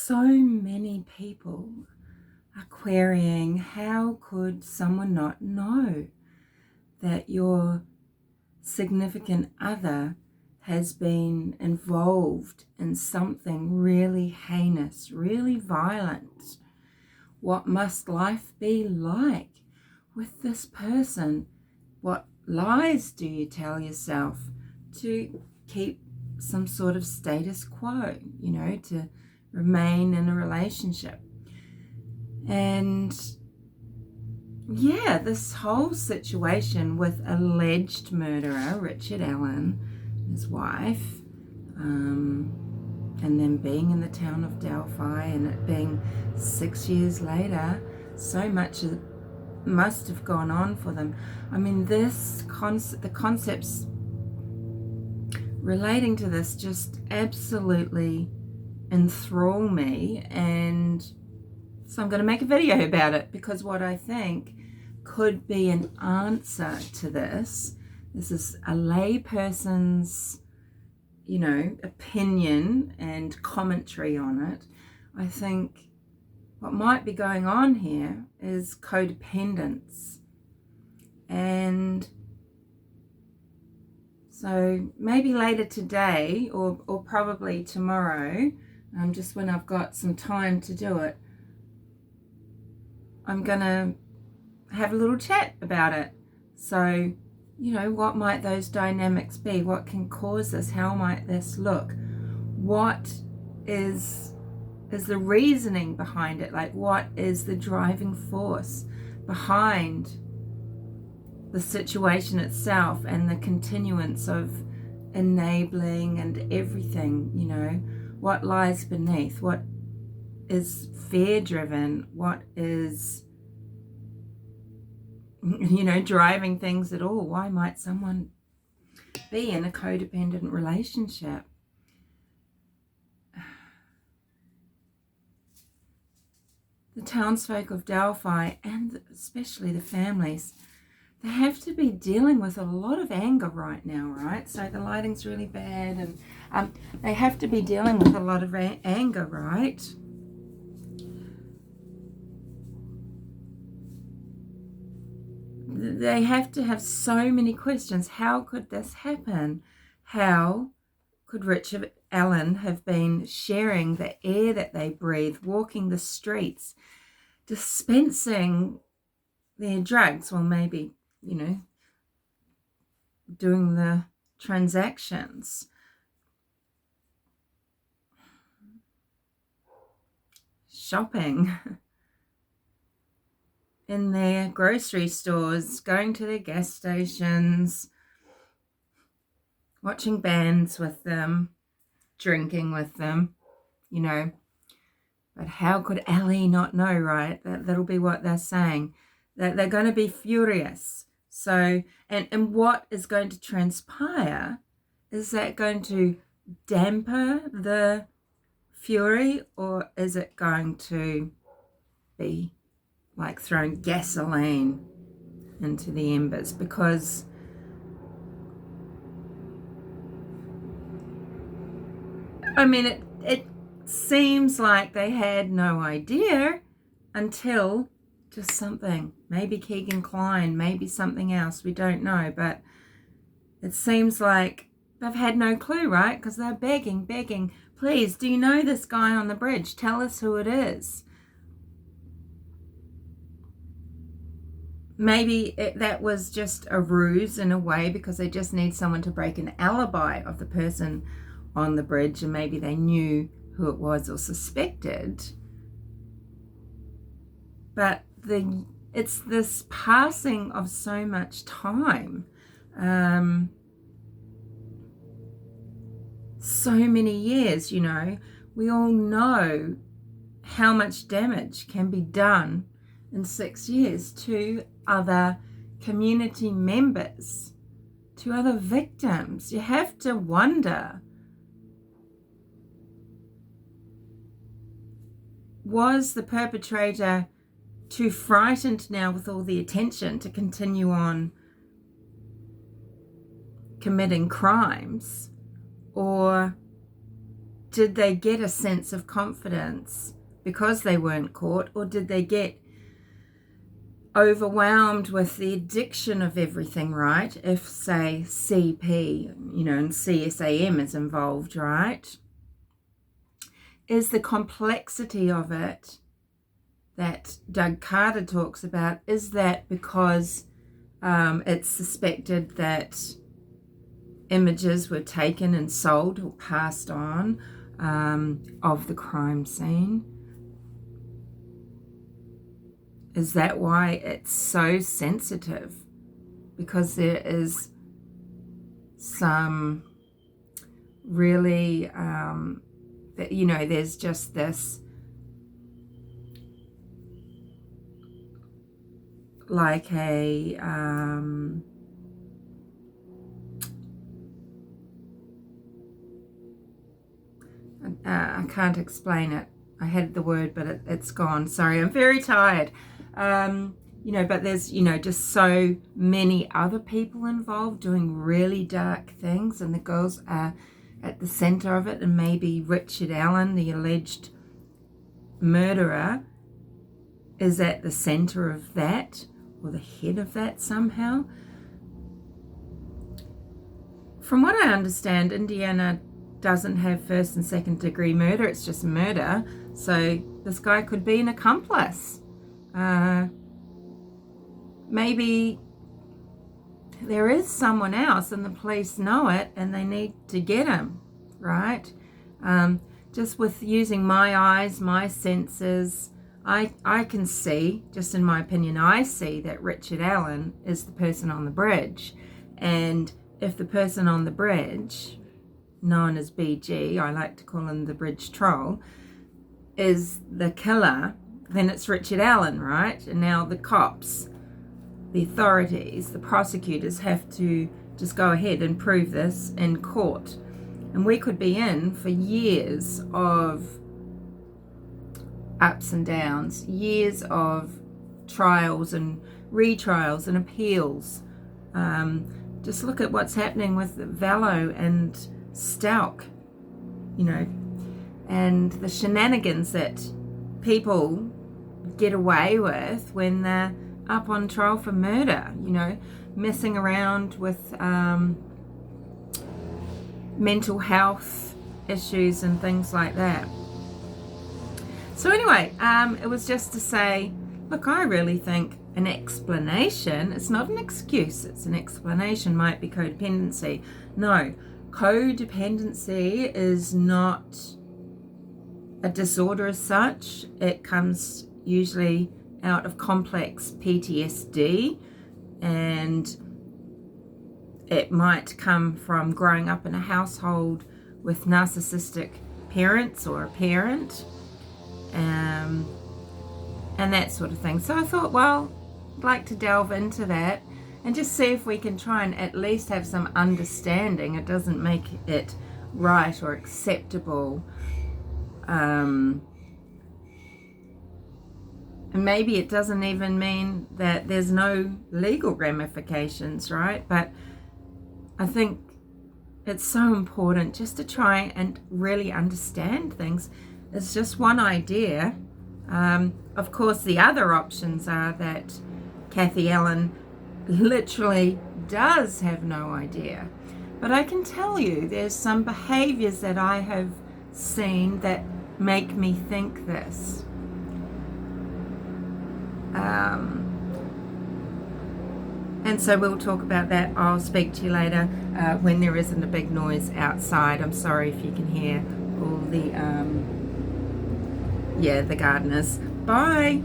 So many people are querying, how could someone not know that your significant other has been involved in something really heinous, really violent? What must life be like with this person? What lies do you tell yourself to keep some sort of status quo, to remain in a relationship? And yeah, this whole situation with alleged murderer Richard Allen, his wife, and then being in the town of Delphi, and it being 6 years later, so much must have gone on for them. I mean, the concepts relating to this just absolutely enthrall me, and so I'm going to make a video about it, because what I think could be an answer to this is a lay person's, opinion and commentary on it. I think what might be going on here is codependence. And so maybe later today or probably tomorrow, just when I've got some time to do it, I'm going to have a little chat about it. So, what might those dynamics be? What can cause this? How might this look? What is the reasoning behind it? Like, what is the driving force behind the situation itself and the continuance of enabling and everything? What lies beneath? What is fear-driven? What is, driving things at all? Why might someone be in a codependent relationship? The townsfolk of Delphi, and especially the families, they have to be dealing with a lot of anger right now, right? So the lighting's really bad, and they have to be dealing with a lot of anger, right? They have to have so many questions. How could this happen? How could Richard Allen have been sharing the air that they breathe, walking the streets, dispensing their drugs? Well, maybe, doing the transactions, shopping in their grocery stores, going to their gas stations, watching bands with them, drinking with them, But how could Ali not know, right? That'll be what they're saying. That they're going to be furious. So, and what is going to transpire? Is that going to damper the fury, or is it going to be like throwing gasoline into the embers? Because I mean, it seems like they had no idea until just something. Maybe Keegan Klein, maybe something else. We don't know. But it seems like they've had no clue, right? Because they're begging. Please, do you know this guy on the bridge? Tell us who it is. Maybe that was just a ruse in a way, because they just need someone to break an alibi of the person on the bridge, and maybe they knew who it was or suspected. But it's this passing of so much time, so many years. We all know how much damage can be done in 6 years to other community members, to other victims. You have to wonder, was the perpetrator too frightened now with all the attention to continue on committing crimes? Or did they get a sense of confidence because they weren't caught, or did they get overwhelmed with the addiction of everything, right? If, say, CP, and CSAM is involved, right? Is the complexity of it that Doug Carter talks about, is that because it's suspected that images were taken and sold or passed on of the crime scene? Is that why it's so sensitive? Because there is some really, there's just this like a I can't explain it. I had the word, but it's gone. Sorry, I'm very tired. But there's, just so many other people involved doing really dark things, and the girls are at the center of it, and maybe Richard Allen, the alleged murderer, is at the center of that, or the head of that somehow. From what I understand, Indiana doesn't have first and second degree murder, it's just murder. So this guy could be an accomplice. Maybe there is someone else and the police know it and they need to get him, right? Just with using my eyes, my senses, I can see, just in my opinion, I see that Richard Allen is the person on the bridge. And if the person on the bridge, known as BG, I like to call him the bridge troll, is the killer, then it's Richard Allen, right? And now the cops, the authorities, the prosecutors have to just go ahead and prove this in court. And we could be in for years of ups and downs, years of trials and retrials and appeals. Just look at what's happening with Vallow and Stalk, and the shenanigans that people get away with when they're up on trial for murder, messing around with mental health issues and things like that. So anyway, it was just to say, look, I really think an explanation, it's not an excuse, it's an explanation, might be codependency. No, codependency is not a disorder as such. It comes usually out of complex PTSD, and it might come from growing up in a household with narcissistic parents or a parent, and that sort of thing. So I thought, well, I'd like to delve into that and just see if we can try and at least have some understanding. It doesn't make it right or acceptable. And maybe it doesn't even mean that there's no legal ramifications, right? But I think it's so important just to try and really understand things. It's just one idea. Of course, the other options are that Kathy Allen literally does have no idea. But I can tell you there's some behaviors that I have seen that make me think this. And so we'll talk about that. I'll speak to you later when there isn't a big noise outside. I'm sorry if you can hear all the gardeners. Bye.